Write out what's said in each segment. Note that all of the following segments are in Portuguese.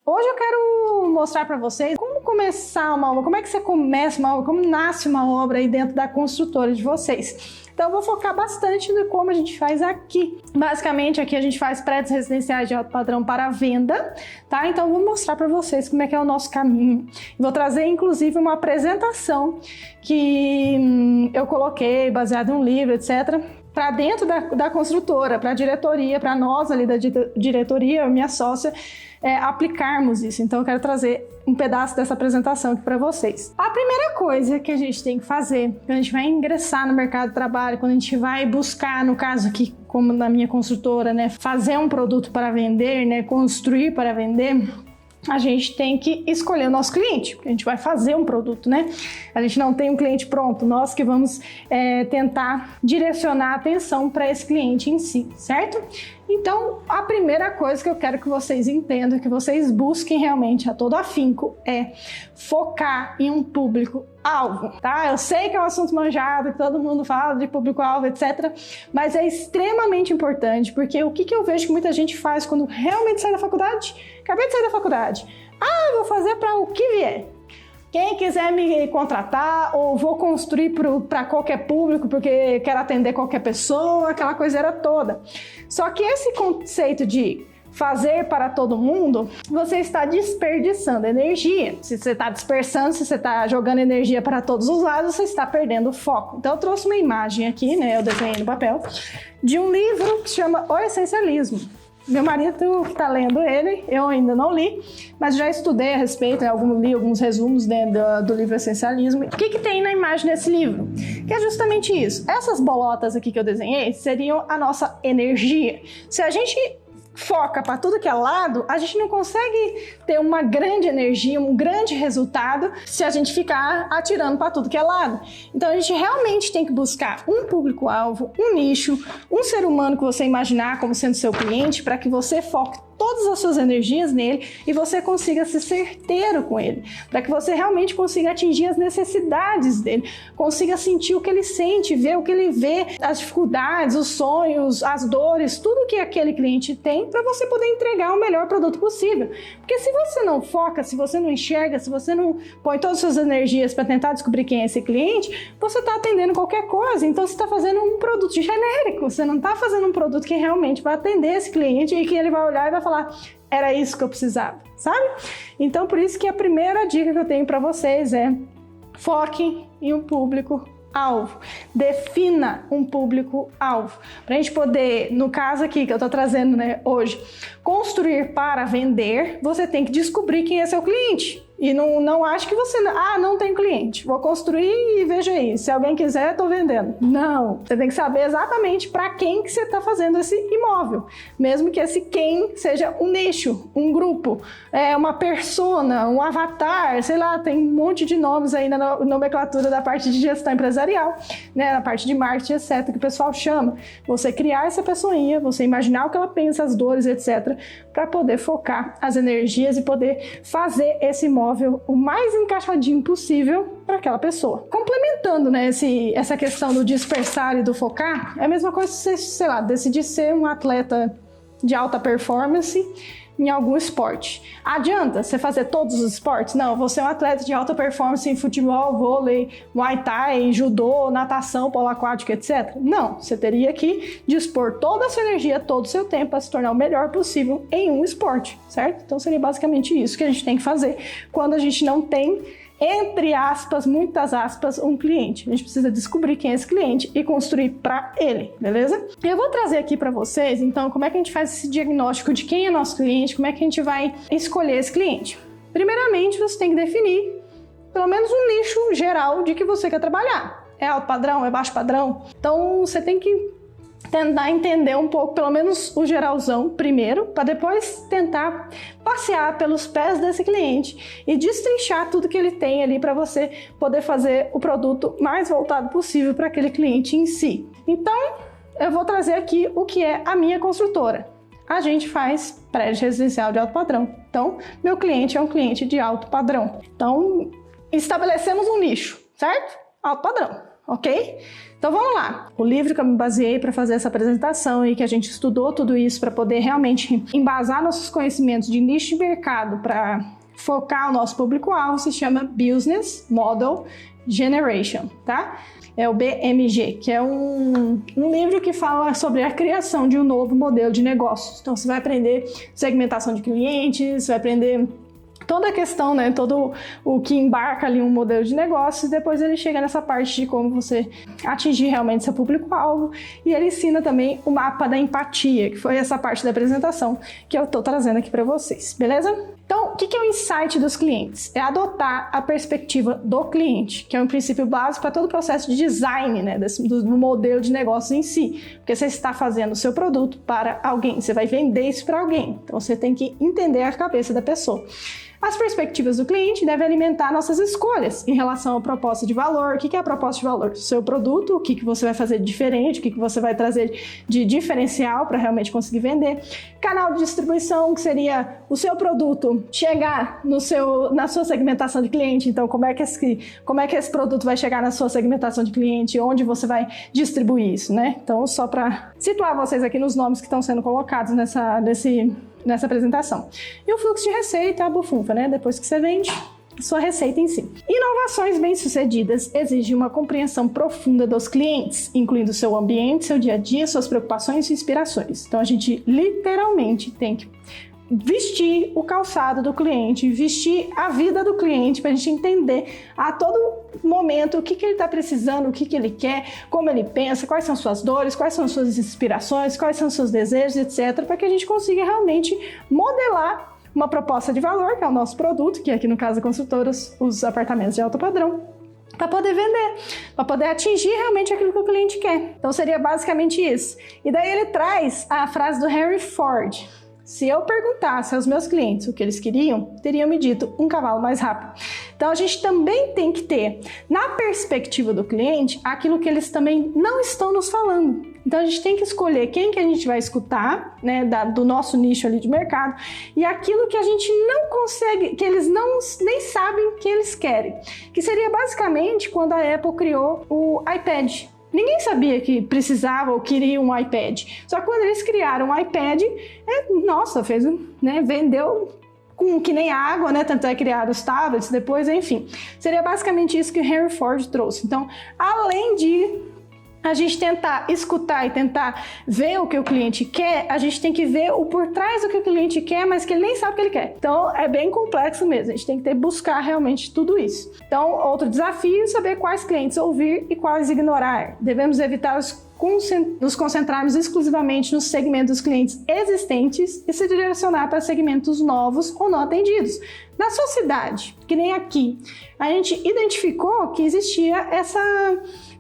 Hoje eu quero mostrar para vocês como começar uma obra, como é que você começa uma obra, como nasce uma obra aí dentro da construtora de vocês. Então eu vou focar bastante no como a gente faz aqui. Basicamente aqui a gente faz prédios residenciais de alto padrão para venda, tá? Então eu vou mostrar para vocês como é que é o nosso caminho. Vou trazer inclusive uma apresentação que eu coloquei baseado em um livro, etc., para dentro da construtora, para a diretoria, para nós ali da diretoria, minha sócia, aplicarmos isso. Então eu quero trazer um pedaço dessa apresentação aqui para vocês. A primeira coisa que a gente tem que fazer, quando a gente vai ingressar no mercado de trabalho, quando a gente vai buscar, no caso aqui, como na minha construtora, né, fazer um produto para vender, né, construir para vender, a gente tem que escolher o nosso cliente, porque a gente vai fazer um produto, né? A gente não tem um cliente pronto, nós que vamos tentar direcionar a atenção para esse cliente em si, certo? Então, a primeira coisa que eu quero que vocês entendam, que vocês busquem realmente a todo afinco, é focar em um público-alvo, tá? Eu sei que é um assunto manjado, que todo mundo fala de público-alvo, etc., mas é extremamente importante, porque o que eu vejo que muita gente faz quando realmente sai da faculdade? Acabei de sair da faculdade. Vou fazer para o que vier. Quem quiser me contratar, ou vou construir para qualquer público, porque quero atender qualquer pessoa, aquela coiseira toda. Só que esse conceito de fazer para todo mundo, você está desperdiçando energia. Se você está dispersando, se você está jogando energia para todos os lados, você está perdendo o foco. Então eu trouxe uma imagem aqui, né, eu desenhei no papel, de um livro que se chama O Essencialismo. Meu marido está lendo ele, eu ainda não li, mas já estudei a respeito, li alguns resumos, né, do livro Essencialismo. O que tem na imagem desse livro? Que é justamente isso. Essas bolotas aqui que eu desenhei seriam a nossa energia. Se a gente foca para tudo que é lado, a gente não consegue ter uma grande energia, um grande resultado se a gente ficar atirando para tudo que é lado. Então a gente realmente tem que buscar um público-alvo, um nicho, um ser humano que você imaginar como sendo seu cliente, para que você foque todas as suas energias nele e você consiga ser certeiro com ele, para que você realmente consiga atingir as necessidades dele, consiga sentir o que ele sente, ver o que ele vê, as dificuldades, os sonhos, as dores, tudo que aquele cliente tem, para você poder entregar o melhor produto possível. Porque se você não foca, se você não enxerga, se você não põe todas as suas energias para tentar descobrir quem é esse cliente, você está atendendo qualquer coisa, então você está fazendo um produto genérico, você não está fazendo um produto que realmente vai atender esse cliente e que ele vai olhar e vai falar, era isso que eu precisava, sabe? Então, por isso que a primeira dica que eu tenho para vocês é foque em um público-alvo. Defina um público-alvo. Para a gente poder, no caso aqui que eu estou trazendo, né, hoje, construir para vender, você tem que descobrir quem é seu cliente. E não acho que você... não tem cliente. Vou construir e veja aí. Se alguém quiser, estou vendendo. Não. Você tem que saber exatamente para quem que você está fazendo esse imóvel. Mesmo que esse quem seja um nicho, um grupo, uma persona, um avatar, sei lá, tem um monte de nomes aí na nomenclatura da parte de gestão empresarial, né, na parte de marketing, etc., que o pessoal chama. Você criar essa pessoinha, você imaginar o que ela pensa, as dores, etc., para poder focar as energias e poder fazer esse imóvel o mais encaixadinho possível para aquela pessoa. Complementando, né, essa questão do dispersar e do focar, é a mesma coisa se você, sei lá, decidir ser um atleta de alta performance em algum esporte. Adianta você fazer todos os esportes? Não, você é um atleta de alta performance em futebol, vôlei, muay thai, judô, natação, polo aquático, etc. Não, você teria que dispor toda a sua energia, todo o seu tempo para se tornar o melhor possível em um esporte, certo? Então seria basicamente isso que a gente tem que fazer quando a gente não tem, entre aspas, muitas aspas, um cliente. A gente precisa descobrir quem é esse cliente e construir para ele, beleza? Eu vou trazer aqui para vocês, então, como é que a gente faz esse diagnóstico de quem é nosso cliente, como é que a gente vai escolher esse cliente. Primeiramente, você tem que definir, pelo menos, um nicho geral de que você quer trabalhar. É alto padrão? É baixo padrão? Então, você tem que tentar entender um pouco, pelo menos o geralzão primeiro, para depois tentar passear pelos pés desse cliente e destrinchar tudo que ele tem ali para você poder fazer o produto mais voltado possível para aquele cliente em si. Então, eu vou trazer aqui o que é a minha construtora. A gente faz prédio residencial de alto padrão. Então, meu cliente é um cliente de alto padrão. Então, estabelecemos um nicho, certo? Alto padrão. ok? Então vamos lá. O livro que eu me baseei para fazer essa apresentação e que a gente estudou tudo isso para poder realmente embasar nossos conhecimentos de nicho de mercado para focar o nosso público-alvo se chama Business Model Generation, tá? É o BMG, que é um livro que fala sobre a criação de um novo modelo de negócios. Então você vai aprender segmentação de clientes, vai aprender toda a questão, né, todo o que embarca ali um modelo de negócio, e depois ele chega nessa parte de como você atingir realmente seu público-alvo, e ele ensina também o mapa da empatia, que foi essa parte da apresentação que eu estou trazendo aqui para vocês, beleza? Então, o que é o insight dos clientes? É adotar a perspectiva do cliente, que é um princípio básico para todo o processo de design, né, do modelo de negócio em si, porque você está fazendo o seu produto para alguém, você vai vender isso para alguém, então você tem que entender a cabeça da pessoa. As perspectivas do cliente devem alimentar nossas escolhas em relação à proposta de valor. O que é a proposta de valor? Seu produto, o que você vai fazer de diferente, o que você vai trazer de diferencial para realmente conseguir vender. Canal de distribuição, que seria o seu produto chegar na sua segmentação de cliente. Então, como é que esse produto vai chegar na sua segmentação de cliente, onde você vai distribuir isso, né? Então, só para situar vocês aqui nos nomes que estão sendo colocados nessa apresentação. E o fluxo de receita, a bufunfa, né? Depois que você vende, sua receita em si. Inovações bem-sucedidas exigem uma compreensão profunda dos clientes, incluindo seu ambiente, seu dia a dia, suas preocupações e inspirações. Então, a gente literalmente tem que vestir o calçado do cliente, vestir a vida do cliente para a gente entender a todo momento o que ele está precisando, o que ele quer, como ele pensa, quais são suas dores, quais são suas inspirações, quais são seus desejos, etc., para que a gente consiga realmente modelar uma proposta de valor, que é o nosso produto, que aqui no caso da construtora, os apartamentos de alto padrão, para poder vender, para poder atingir realmente aquilo que o cliente quer. Então seria basicamente isso. E daí ele traz a frase do Henry Ford: se eu perguntasse aos meus clientes o que eles queriam, teriam me dito um cavalo mais rápido. Então a gente também tem que ter, na perspectiva do cliente, aquilo que eles também não estão nos falando. Então a gente tem que escolher quem que a gente vai escutar, né, do nosso nicho ali de mercado, e aquilo que a gente não consegue, que eles nem sabem que eles querem. Que seria basicamente quando a Apple criou o iPad. Ninguém sabia que precisava ou queria um iPad. Só que quando eles criaram um iPad, vendeu que nem água, né? Tanto é criar os tablets depois, enfim. Seria basicamente isso que o Henry Ford trouxe. Então, além de a gente tentar escutar e tentar ver o que o cliente quer, a gente tem que ver o por trás do que o cliente quer, mas que ele nem sabe o que ele quer. Então, é bem complexo mesmo. A gente tem que buscar realmente tudo isso. Então, outro desafio é saber quais clientes ouvir e quais ignorar. Devemos evitar nos concentrarmos exclusivamente nos segmentos dos clientes existentes e se direcionar para segmentos novos ou não atendidos. Na sua cidade, que nem aqui, a gente identificou que existia essa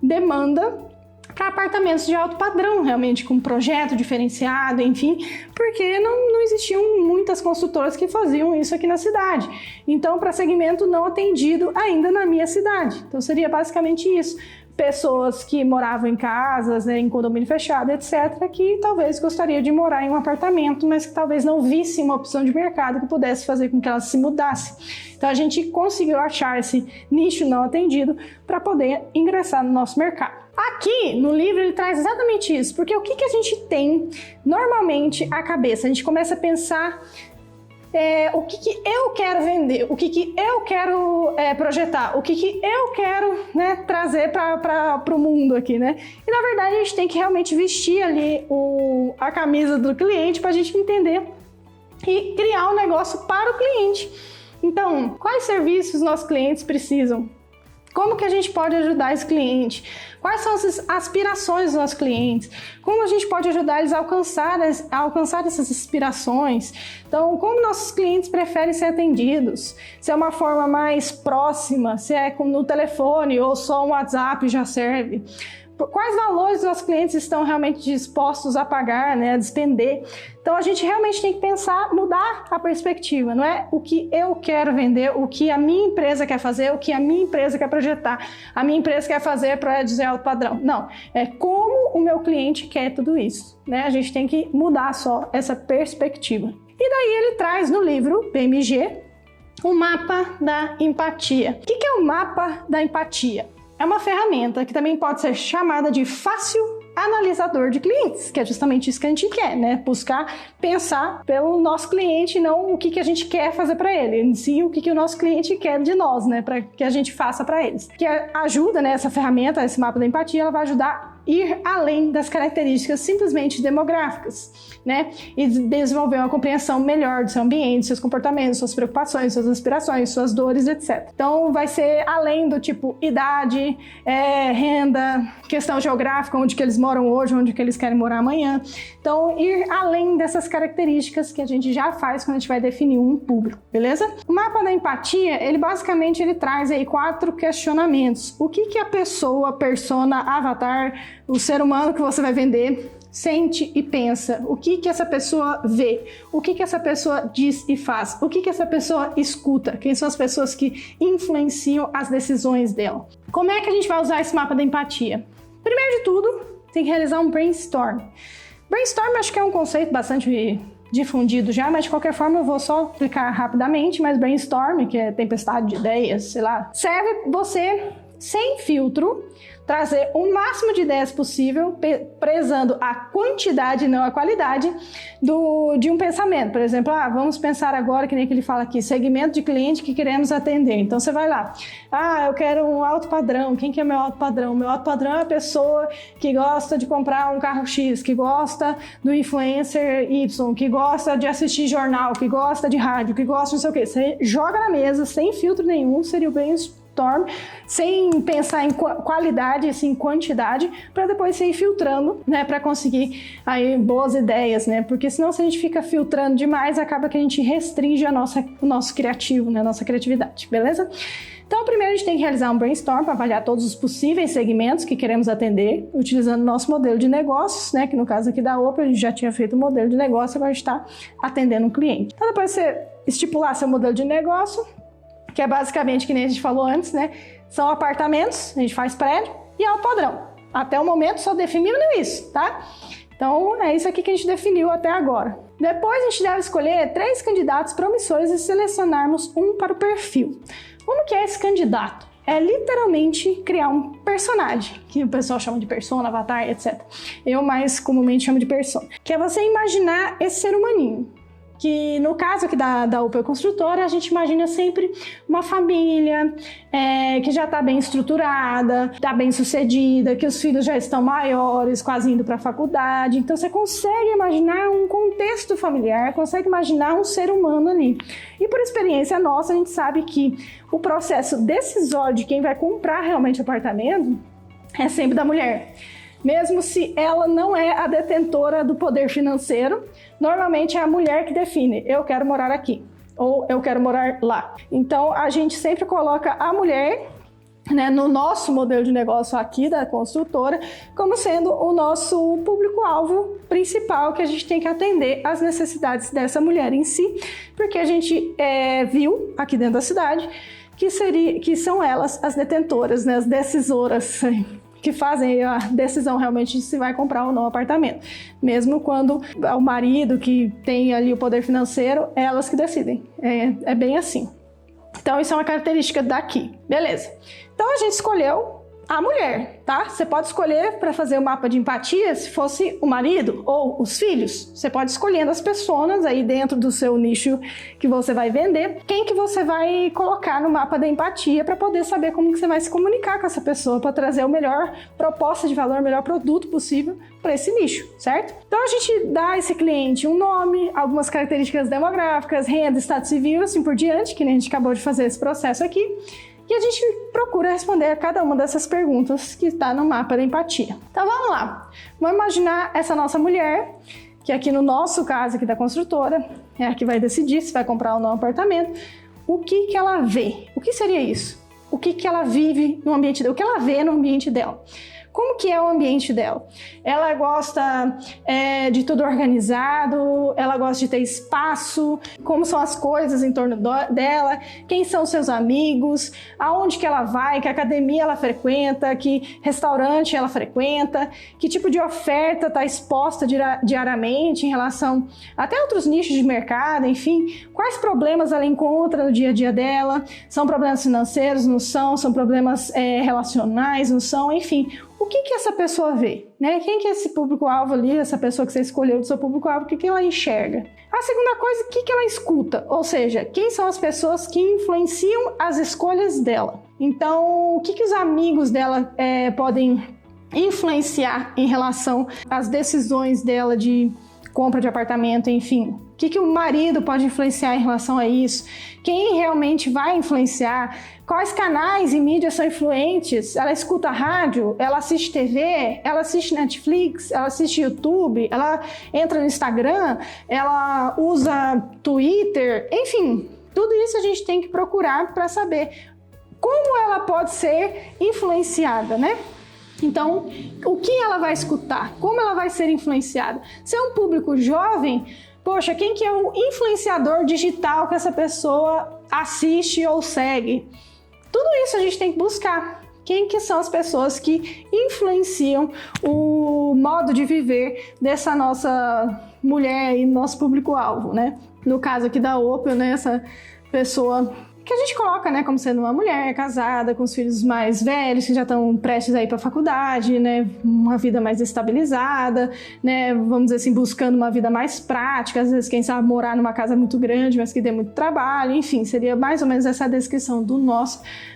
demanda para apartamentos de alto padrão, realmente, com projeto diferenciado, enfim, porque não existiam muitas construtoras que faziam isso aqui na cidade. Então, para segmento não atendido ainda na minha cidade. Então, seria basicamente isso. Pessoas que moravam em casas, né, em condomínio fechado, etc., que talvez gostariam de morar em um apartamento, mas que talvez não vissem uma opção de mercado que pudesse fazer com que elas se mudassem. Então, a gente conseguiu achar esse nicho não atendido para poder ingressar no nosso mercado. Aqui no livro ele traz exatamente isso, porque o que a gente tem normalmente à cabeça? A gente começa a pensar o que eu quero vender, o que eu quero projetar, o que eu quero, né, trazer para o mundo aqui, né? E na verdade a gente tem que realmente vestir ali a camisa do cliente para a gente entender e criar um negócio para o cliente. Então, quais serviços nossos clientes precisam? Como que a gente pode ajudar esse cliente? Quais são as aspirações dos nossos clientes? Como a gente pode ajudar eles a alcançar essas aspirações? Então, como nossos clientes preferem ser atendidos? Se é uma forma mais próxima, se é no telefone ou só um WhatsApp já serve? Quais valores os nossos clientes estão realmente dispostos a pagar, né, a despender? Então, a gente realmente tem que pensar, mudar a perspectiva, não é o que eu quero vender, o que a minha empresa quer fazer, o que a minha empresa quer projetar, a minha empresa quer fazer para dizer alto padrão. Não, é como o meu cliente quer tudo isso, né? A gente tem que mudar só essa perspectiva. E daí ele traz no livro BMG o mapa da empatia. O que é o mapa da empatia? é uma ferramenta que também pode ser chamada de fácil analisador de clientes, que é justamente isso que a gente quer, né? Buscar pensar pelo nosso cliente, não o que a gente quer fazer para ele, em si o que o nosso cliente quer de nós, né? Para que a gente faça para eles. Que ajuda, né? Essa ferramenta, esse mapa da empatia, ela vai ajudar a ir além das características simplesmente demográficas, né? E desenvolver uma compreensão melhor do seu ambiente, seus comportamentos, suas preocupações, suas aspirações, suas dores, etc. Então, vai ser além do tipo idade, renda, questão geográfica, onde que eles moram hoje, onde que eles querem morar amanhã. Então, ir além dessas características que a gente já faz quando a gente vai definir um público, beleza? O mapa da empatia, ele basicamente traz aí 4 questionamentos. O que a pessoa, persona, avatar, o ser humano que você vai vender, sente e pensa? O que essa pessoa vê? O que essa pessoa diz e faz? O que essa pessoa escuta? Quem são as pessoas que influenciam as decisões dela? Como é que a gente vai usar esse mapa da empatia? Primeiro de tudo, tem que realizar um brainstorm. Brainstorm acho que é um conceito bastante difundido já, mas de qualquer forma eu vou só explicar rapidamente, mas brainstorm, que é tempestade de ideias, sei lá, serve você, sem filtro, trazer o máximo de ideias possível, prezando a quantidade e não a qualidade de um pensamento. Por exemplo, vamos pensar agora, que nem que ele fala aqui, segmento de cliente que queremos atender. Então você vai lá, eu quero um alto padrão. Quem que é meu alto padrão? Meu alto padrão é a pessoa que gosta de comprar um carro X, que gosta do influencer Y, que gosta de assistir jornal, que gosta de rádio, que gosta de não sei o quê. Você joga na mesa, sem filtro nenhum, seria o brainstorm, sem pensar em qualidade, assim, em quantidade, para depois você ir filtrando, né, para conseguir aí boas ideias, né, porque senão se a gente fica filtrando demais, acaba que a gente restringe o nosso criativo, né, a nossa criatividade, beleza? Então, primeiro a gente tem que realizar um brainstorm para avaliar todos os possíveis segmentos que queremos atender, utilizando o nosso modelo de negócios, né, que no caso aqui da Open, a gente já tinha feito o modelo de negócio, agora a gente está atendendo um cliente. Então, depois você estipular seu modelo de negócio, que é basicamente, que nem a gente falou antes, né? São apartamentos, a gente faz prédio e alto padrão. Até o momento só definimos isso, tá? Então é isso aqui que a gente definiu até agora. Depois a gente deve escolher 3 candidatos promissores e selecionarmos um para o perfil. Como que é esse candidato? É literalmente criar um personagem, que o pessoal chama de persona, avatar, etc. Eu mais comumente chamo de persona. Que é você imaginar esse ser humaninho. Que no caso aqui da Opel Construtora, a gente imagina sempre uma família que já está bem estruturada, está bem sucedida, que os filhos já estão maiores, quase indo para a faculdade. Então você consegue imaginar um contexto familiar, consegue imaginar um ser humano ali. E por experiência nossa, a gente sabe que o processo decisório de quem vai comprar realmente apartamento é sempre da mulher. Mesmo se ela não é a detentora do poder financeiro, normalmente é a mulher que define, eu quero morar aqui, ou eu quero morar lá. Então, a gente sempre coloca a mulher, né, no nosso modelo de negócio aqui da construtora, como sendo o nosso público-alvo principal, que a gente tem que atender às necessidades dessa mulher em si, porque a gente viu aqui dentro da cidade que são elas as detentoras, né, as decisoras, que fazem a decisão realmente de se vai comprar ou não o apartamento. Mesmo quando é o marido que tem ali o poder financeiro, é elas que decidem. É bem assim. Então, isso é uma característica daqui. Beleza. Então, a gente escolheu a mulher, tá? Você pode escolher para fazer o mapa de empatia se fosse o marido ou os filhos. Você pode escolhendo as pessoas aí dentro do seu nicho que você vai vender, quem que você vai colocar no mapa da empatia para poder saber como que você vai se comunicar com essa pessoa para trazer o melhor proposta de valor, o melhor produto possível para esse nicho, certo? Então a gente dá a esse cliente um nome, algumas características demográficas, renda, estado civil, assim por diante, que a gente acabou de fazer esse processo aqui. E a gente procura responder a cada uma dessas perguntas que está no mapa da empatia. Então vamos lá. Vamos imaginar essa nossa mulher, que aqui no nosso caso aqui da construtora, é a que vai decidir se vai comprar ou não um apartamento. O que ela vê? O que seria isso? O que ela vive no ambiente dela? O que ela vê no ambiente dela? Como que é o ambiente dela? Ela gosta de tudo organizado, ela gosta de ter espaço, como são as coisas em torno dela, quem são seus amigos, aonde que ela vai, que academia ela frequenta, que restaurante ela frequenta, que tipo de oferta está exposta diariamente em relação até outros nichos de mercado, enfim, quais problemas ela encontra no dia a dia dela, são problemas financeiros, não são, são problemas relacionais, não são, enfim, o que essa pessoa vê, né? Quem que é esse público-alvo ali, essa pessoa que você escolheu do seu público-alvo, o que ela enxerga? A segunda coisa, o que ela escuta? Ou seja, quem são as pessoas que influenciam as escolhas dela? Então, o que os amigos dela podem influenciar em relação às decisões dela de compra de apartamento, enfim. O que o marido pode influenciar em relação a isso? Quem realmente vai influenciar? Quais canais e mídias são influentes? Ela escuta rádio? Ela assiste TV? Ela assiste Netflix? Ela assiste YouTube? Ela entra no Instagram? Ela usa Twitter? Enfim, tudo isso a gente tem que procurar para saber como ela pode ser influenciada, né? Então, o que ela vai escutar? Como ela vai ser influenciada? Se é um público jovem, poxa, quem que é o influenciador digital que essa pessoa assiste ou segue? Tudo isso a gente tem que buscar. Quem que são as pessoas que influenciam o modo de viver dessa nossa mulher e nosso público-alvo, né? No caso aqui da Opel, né? Essa pessoa que a gente coloca, né, como sendo uma mulher casada, com os filhos mais velhos, que já estão prestes a ir para a faculdade, né, uma vida mais estabilizada, né, vamos dizer assim, buscando uma vida mais prática, às vezes, quem sabe, morar numa casa muito grande, mas que dê muito trabalho, enfim, seria mais ou menos essa descrição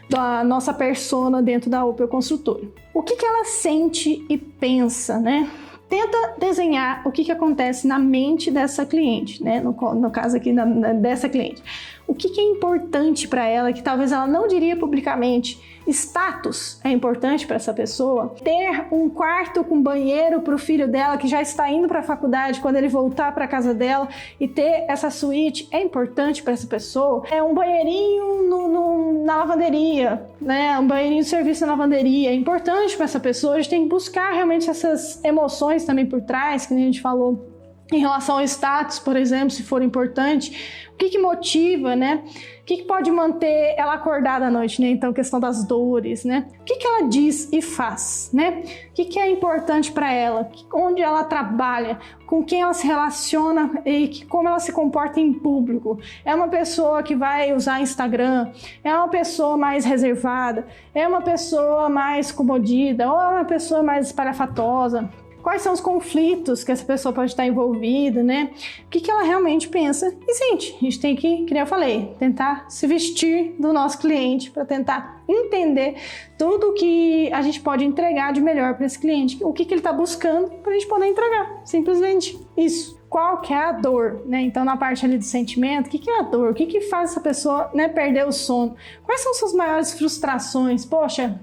da nossa persona dentro da Opel Construtora. O que ela sente e pensa, né? Tenta desenhar o que acontece na mente dessa cliente, né? No caso aqui dessa cliente. O que é importante para ela, que talvez ela não diria publicamente. Status é importante para essa pessoa. Ter um quarto com banheiro para o filho dela que já está indo para a faculdade, quando ele voltar para a casa dela, e ter essa suíte é importante para essa pessoa. É um banheirinho na lavanderia, né? Um banheirinho de serviço na lavanderia é importante para essa pessoa. A gente tem que buscar realmente essas emoções também por trás, que nem a gente falou em relação ao status, por exemplo, se for importante. O que motiva, né? O que pode manter ela acordada à noite, né? Então, questão das dores, né? O que ela diz e faz, né? O que é importante para ela? Onde ela trabalha? Com quem ela se relaciona e como ela se comporta em público? É uma pessoa que vai usar Instagram? É uma pessoa mais reservada? É uma pessoa mais comodida? Ou é uma pessoa mais espalhafatosa? Quais são os conflitos que essa pessoa pode estar envolvida, né? O que ela realmente pensa? E, gente, a gente tem que, como eu falei, tentar se vestir do nosso cliente para tentar entender tudo que a gente pode entregar de melhor para esse cliente. O que ele está buscando para a gente poder entregar. Simplesmente isso. Qual que é a dor, né? Então, na parte ali do sentimento, o que é a dor? O que faz essa pessoa, né, perder o sono? Quais são suas maiores frustrações? Poxa,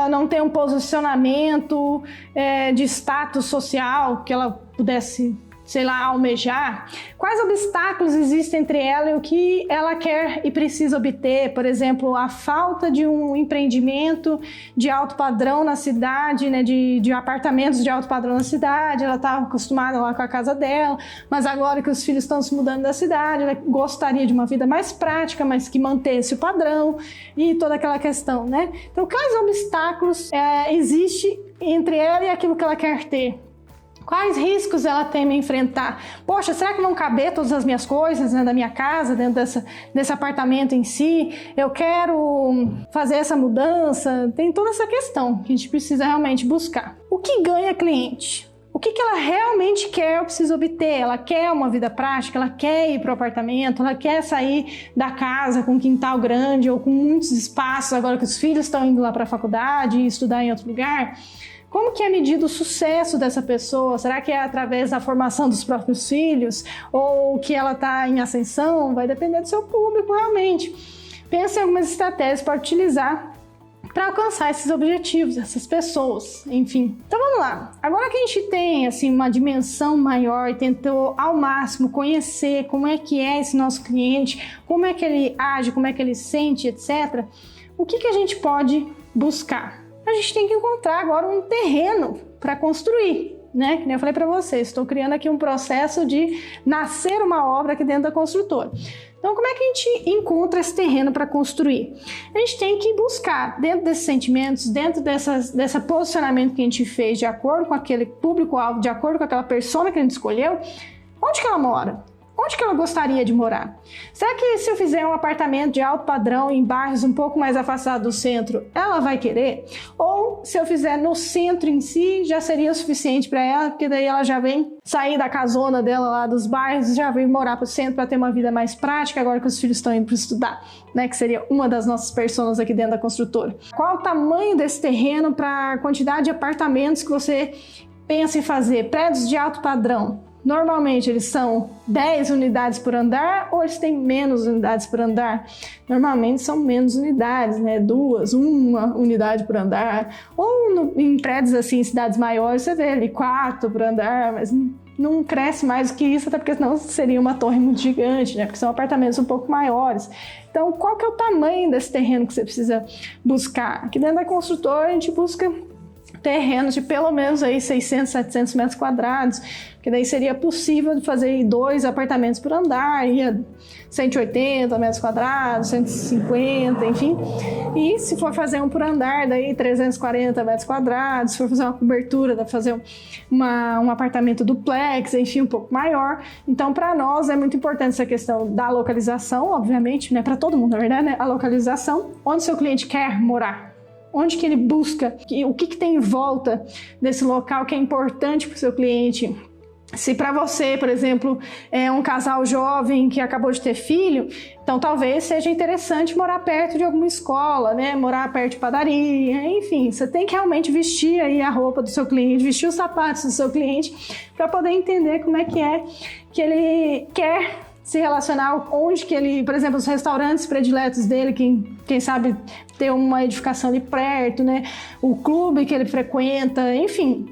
não tem um posicionamento de status social que ela pudesse, sei lá, almejar? Quais obstáculos existem entre ela e o que ela quer e precisa obter? Por exemplo, a falta de um empreendimento de alto padrão na cidade, né, de apartamentos de alto padrão na cidade. Ela estava acostumada lá com a casa dela, mas agora que os filhos estão se mudando da cidade, ela gostaria de uma vida mais prática, mas que mantesse o padrão e toda aquela questão, né? Então, quais obstáculos existem entre ela e aquilo que ela quer ter? Quais riscos ela teme enfrentar? Poxa, será que vão caber todas as minhas coisas, né, da minha casa, dentro desse apartamento em si? Eu quero fazer essa mudança? Tem toda essa questão que a gente precisa realmente buscar. O que ganha cliente? O que ela realmente quer, eu preciso obter? Ela quer uma vida prática? Ela quer ir para o apartamento? Ela quer sair da casa com um quintal grande ou com muitos espaços, agora que os filhos estão indo lá para a faculdade e estudar em outro lugar? Como que é medido o sucesso dessa pessoa? Será que é através da formação dos próprios filhos? Ou que ela está em ascensão? Vai depender do seu público, realmente. Pense em algumas estratégias para utilizar para alcançar esses objetivos, essas pessoas, enfim. Então vamos lá. Agora que a gente tem assim, uma dimensão maior e tentou ao máximo conhecer como é que é esse nosso cliente, como é que ele age, como é que ele sente, etc., o que a gente pode buscar? a gente tem que encontrar agora um terreno para construir, né? Que nem eu falei para vocês, estou criando aqui um processo de nascer uma obra aqui dentro da construtora. Então, como é que a gente encontra esse terreno para construir? A gente tem que buscar, dentro desses sentimentos, dentro desse posicionamento que a gente fez, de acordo com aquele público-alvo, de acordo com aquela persona que a gente escolheu, onde que ela mora? Onde que ela gostaria de morar? Será que se eu fizer um apartamento de alto padrão em bairros um pouco mais afastados do centro, ela vai querer? Ou se eu fizer no centro em si, já seria o suficiente para ela, porque daí ela já vem sair da casona dela lá dos bairros, já vem morar para o centro para ter uma vida mais prática agora que os filhos estão indo para estudar, né? Que seria uma das nossas personas aqui dentro da construtora. Qual o tamanho desse terreno para a quantidade de apartamentos que você pensa em fazer? Prédios de alto padrão. Normalmente eles são 10 unidades por andar ou eles têm menos unidades por andar? Normalmente são menos unidades, né? 2, 1 unidade por andar. Ou em prédios assim, em cidades maiores, você vê ali 4 por andar, mas não cresce mais do que isso, até porque senão seria uma torre muito gigante, né? Porque são apartamentos um pouco maiores. Então, qual que é o tamanho desse terreno que você precisa buscar? Aqui dentro da construtora a gente busca terrenos de pelo menos aí 600, 700 metros quadrados, que daí seria possível fazer 2 apartamentos por andar, ia 180 metros quadrados, 150, enfim. E se for fazer um por andar, daí 340 metros quadrados, se for fazer uma cobertura, dá pra fazer um apartamento duplex, enfim, um pouco maior. Então, para nós é muito importante essa questão da localização, obviamente, né, para todo mundo, na verdade, né, a localização, onde seu cliente quer morar. Onde que ele busca, o que tem em volta desse local que é importante para o seu cliente. Se para você, por exemplo, é um casal jovem que acabou de ter filho, então talvez seja interessante morar perto de alguma escola, né? Morar perto de padaria, enfim. Você tem que realmente vestir aí a roupa do seu cliente, vestir os sapatos do seu cliente para poder entender como é que ele quer se relacionar, onde que ele, por exemplo, os restaurantes prediletos dele, quem sabe ter uma edificação ali perto, né? O clube que ele frequenta, enfim.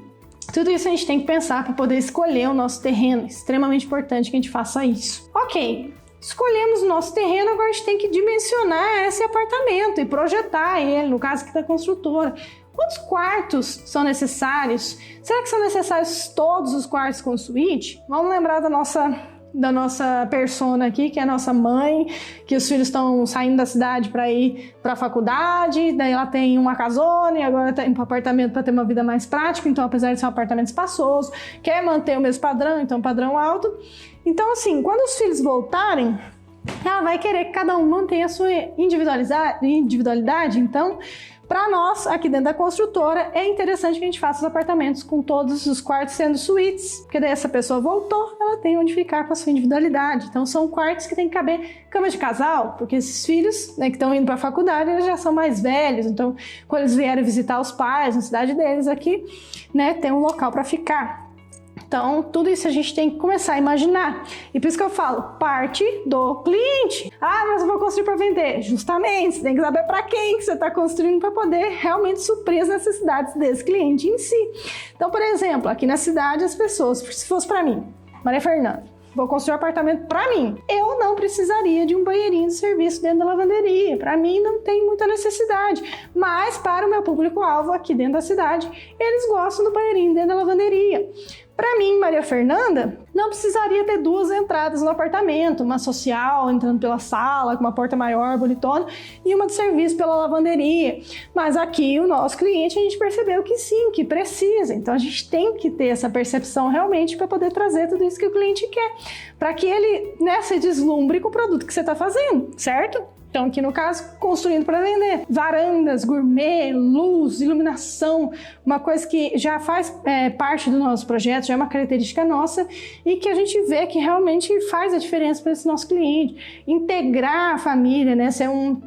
Tudo isso a gente tem que pensar para poder escolher o nosso terreno. É extremamente importante que a gente faça isso. Ok, escolhemos o nosso terreno, agora a gente tem que dimensionar esse apartamento e projetar ele, no caso aqui da construtora. Quantos quartos são necessários? Será que são necessários todos os quartos com suíte? Vamos lembrar da nossa persona aqui, que é a nossa mãe, que os filhos estão saindo da cidade para ir para a faculdade, daí ela tem uma casona e agora tem um apartamento para ter uma vida mais prática, então apesar de ser um apartamento espaçoso, quer manter o mesmo padrão, então padrão alto. Então assim, quando os filhos voltarem, ela vai querer que cada um mantenha a sua individualidade, então para nós, aqui dentro da construtora, é interessante que a gente faça os apartamentos com todos os quartos sendo suítes, porque daí essa pessoa voltou, ela tem onde ficar com a sua individualidade. Então são quartos que tem que caber cama de casal, porque esses filhos, né, que estão indo para a faculdade, eles já são mais velhos, então quando eles vierem visitar os pais na cidade deles aqui, né, tem um local para ficar. Então, tudo isso a gente tem que começar a imaginar. E por isso que eu falo, parte do cliente. Ah, mas eu vou construir para vender. Justamente, você tem que saber para quem que você está construindo para poder realmente suprir as necessidades desse cliente em si. Então, por exemplo, aqui na cidade, as pessoas, se fosse para mim, Maria Fernanda, vou construir um apartamento para mim, eu não precisaria de um banheirinho de serviço dentro da lavanderia. Para mim não tem muita necessidade, mas para o meu público-alvo aqui dentro da cidade, eles gostam do banheirinho dentro da lavanderia. Para mim, Maria Fernanda, não precisaria ter 2 entradas no apartamento, uma social entrando pela sala, com uma porta maior, bonitona, e uma de serviço pela lavanderia. Mas aqui, o nosso cliente, a gente percebeu que sim, que precisa. Então, a gente tem que ter essa percepção realmente para poder trazer tudo isso que o cliente quer, para que ele, né, se deslumbre com o produto que você está fazendo, certo? Então, aqui no caso, construindo para vender. Varandas, gourmet, luz, iluminação, uma coisa que já faz parte do nosso projeto, já é uma característica nossa e que a gente vê que realmente faz a diferença para esse nosso cliente. Integrar a família, né? Ser um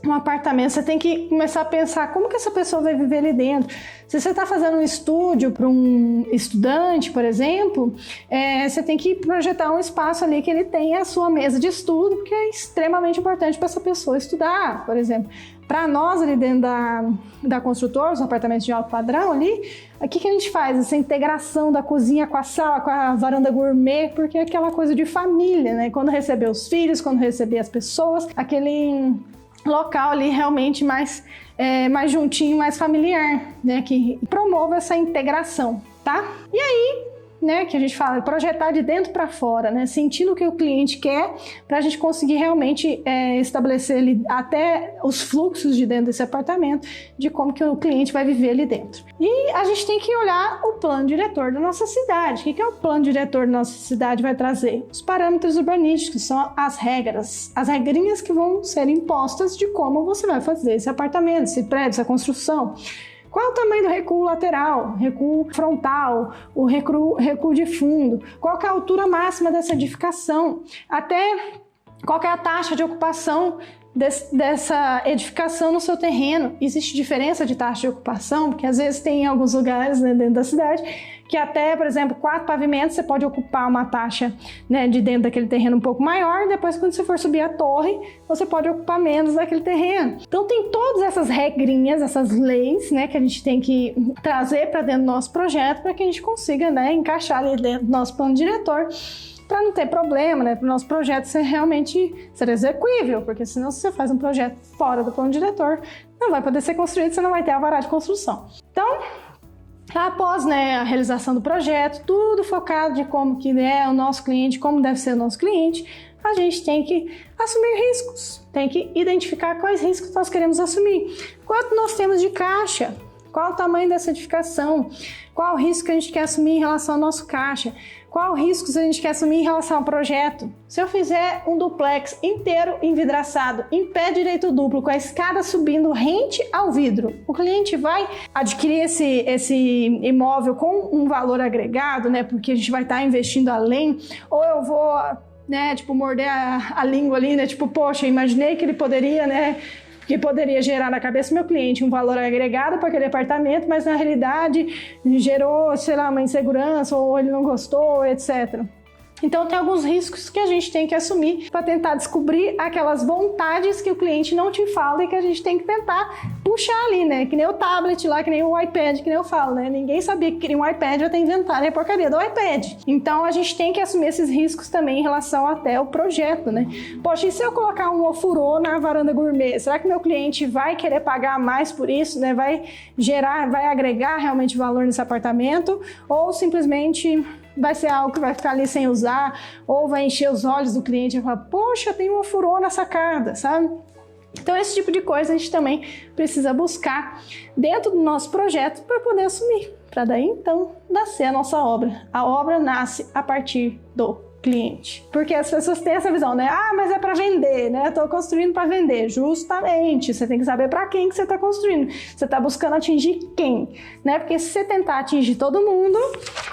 apartamento, você tem que começar a pensar como que essa pessoa vai viver ali dentro. Se você está fazendo um estúdio para um estudante, por exemplo, você tem que projetar um espaço ali que ele tenha a sua mesa de estudo, porque é extremamente importante para essa pessoa estudar, por exemplo. Para nós ali dentro da construtora, os apartamentos de alto padrão ali, o que a gente faz? Essa integração da cozinha com a sala, com a varanda gourmet, porque é aquela coisa de família, né? Quando receber os filhos, quando receber as pessoas, local ali realmente mais juntinho, mais familiar, né? Que promova essa integração, tá? E aí, né, que a gente fala, projetar de dentro para fora, né, sentindo o que o cliente quer, para a gente conseguir realmente estabelecer ali até os fluxos de dentro desse apartamento, de como que o cliente vai viver ali dentro. E a gente tem que olhar o plano diretor da nossa cidade. O que é o plano diretor da nossa cidade vai trazer? Os parâmetros urbanísticos, são as regras, as regrinhas que vão ser impostas de como você vai fazer esse apartamento, esse prédio, essa construção. Qual é o tamanho do recuo lateral, recuo frontal, o recuo de fundo? Qual que é a altura máxima dessa edificação? Até qual que é a taxa de ocupação dessa edificação no seu terreno? Existe diferença de taxa de ocupação? Porque às vezes tem em alguns lugares, né, dentro da cidade que até, por exemplo, 4 pavimentos você pode ocupar uma taxa, né, de dentro daquele terreno um pouco maior, depois quando você for subir a torre, você pode ocupar menos daquele terreno. Então tem todas essas regrinhas, essas leis, né, que a gente tem que trazer para dentro do nosso projeto para que a gente consiga, né, encaixar ali dentro do nosso plano diretor, para não ter problema, né, para o nosso projeto ser execuível, porque senão se você faz um projeto fora do plano diretor, não vai poder ser construído, você não vai ter alvará de construção. Então, após, né, a realização do projeto, tudo focado de como que é o nosso cliente, como deve ser o nosso cliente, a gente tem que assumir riscos, tem que identificar quais riscos nós queremos assumir, quanto nós temos de caixa, qual o tamanho dessa edificação, qual o risco que a gente quer assumir em relação ao nosso caixa, qual riscos a gente quer assumir em relação ao projeto. Se eu fizer um duplex inteiro envidraçado, em pé direito duplo, com a escada subindo rente ao vidro, o cliente vai adquirir esse imóvel com um valor agregado, né? Porque a gente vai estar investindo além, ou eu vou, né, tipo, morder a língua ali, né? Tipo, poxa, imaginei que ele poderia, né, que poderia gerar na cabeça do meu cliente um valor agregado para aquele apartamento, mas na realidade gerou, sei lá, uma insegurança, ou ele não gostou, etc. Então tem alguns riscos que a gente tem que assumir para tentar descobrir aquelas vontades que o cliente não te fala e que a gente tem que tentar puxar ali, né? Que nem o tablet lá, que nem o iPad, que nem eu falo, né? Ninguém sabia que queria um iPad até inventarem a porcaria do iPad. Então a gente tem que assumir esses riscos também em relação até o projeto, né? Poxa, e se eu colocar um ofurô na varanda gourmet, será que meu cliente vai querer pagar mais por isso, né? Vai agregar realmente valor nesse apartamento? Ou simplesmente vai ser algo que vai ficar ali sem usar, ou vai encher os olhos do cliente e falar, poxa, tem um ofurô na sacada, sabe? Então esse tipo de coisa a gente também precisa buscar dentro do nosso projeto para poder assumir, para daí então nascer a nossa obra. A obra nasce a partir do cliente. Porque as pessoas têm essa visão, né? Ah, mas é para vender, né? Eu tô construindo para vender. Justamente, você tem que saber para quem que você tá construindo. Você tá buscando atingir quem, né? Porque se você tentar atingir todo mundo,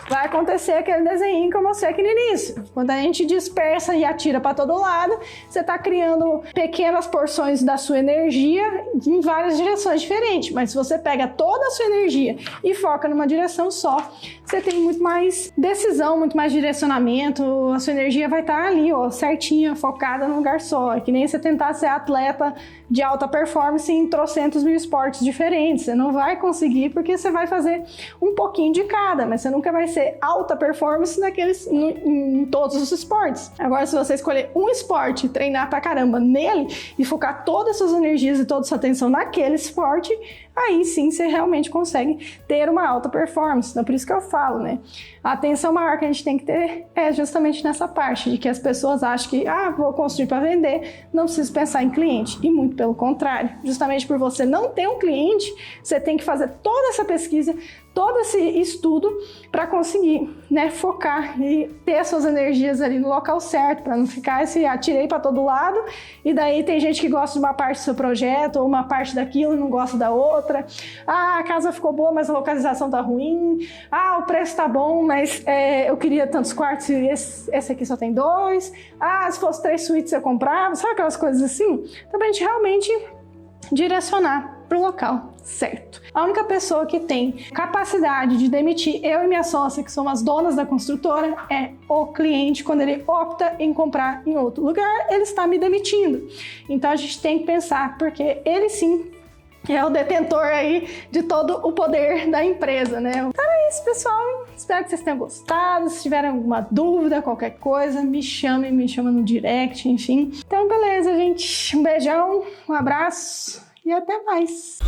vai acontecer aquele desenho que eu mostrei aqui no início. Quando a gente dispersa e atira para todo lado, você tá criando pequenas porções da sua energia em várias direções diferentes. Mas se você pega toda a sua energia e foca numa direção só, você tem muito mais decisão, muito mais direcionamento. A sua energia vai estar ali, ó, certinha, focada num lugar só. É que nem você tentar ser atleta de alta performance em trocentos mil esportes diferentes. Você não vai conseguir porque você vai fazer um pouquinho de cada, mas você nunca vai ser alta performance em todos os esportes. Agora, se você escolher um esporte, treinar pra caramba nele e focar todas as suas energias e toda a sua atenção naquele esporte, aí sim você realmente consegue ter uma alta performance. Então, por isso que eu falo, né? A atenção maior que a gente tem que ter é justamente nessa parte, de que as pessoas acham que, vou construir para vender, não preciso pensar em cliente. E muito pelo contrário. Justamente por você não ter um cliente, você tem que fazer toda essa pesquisa, todo esse estudo para conseguir, né, focar e ter as suas energias ali no local certo, para não ficar atirei para todo lado, e daí tem gente que gosta de uma parte do seu projeto, ou uma parte daquilo e não gosta da outra. A casa ficou boa, mas a localização tá ruim. O preço tá bom, mas eu queria tantos quartos e esse aqui só tem 2. Se fosse 3 suítes eu comprava. Sabe aquelas coisas assim? Então, pra gente realmente direcionar para o local certo. A única pessoa que tem capacidade de demitir eu e minha sócia, que somos as donas da construtora, é o cliente. Quando ele opta em comprar em outro lugar, ele está me demitindo. Então a gente tem que pensar, porque ele sim é o detentor aí de todo o poder da empresa, né? Então é isso, pessoal. Espero que vocês tenham gostado. Se tiverem alguma dúvida, qualquer coisa, me chama no direct, enfim. Então, beleza, gente. Um beijão, um abraço e até mais.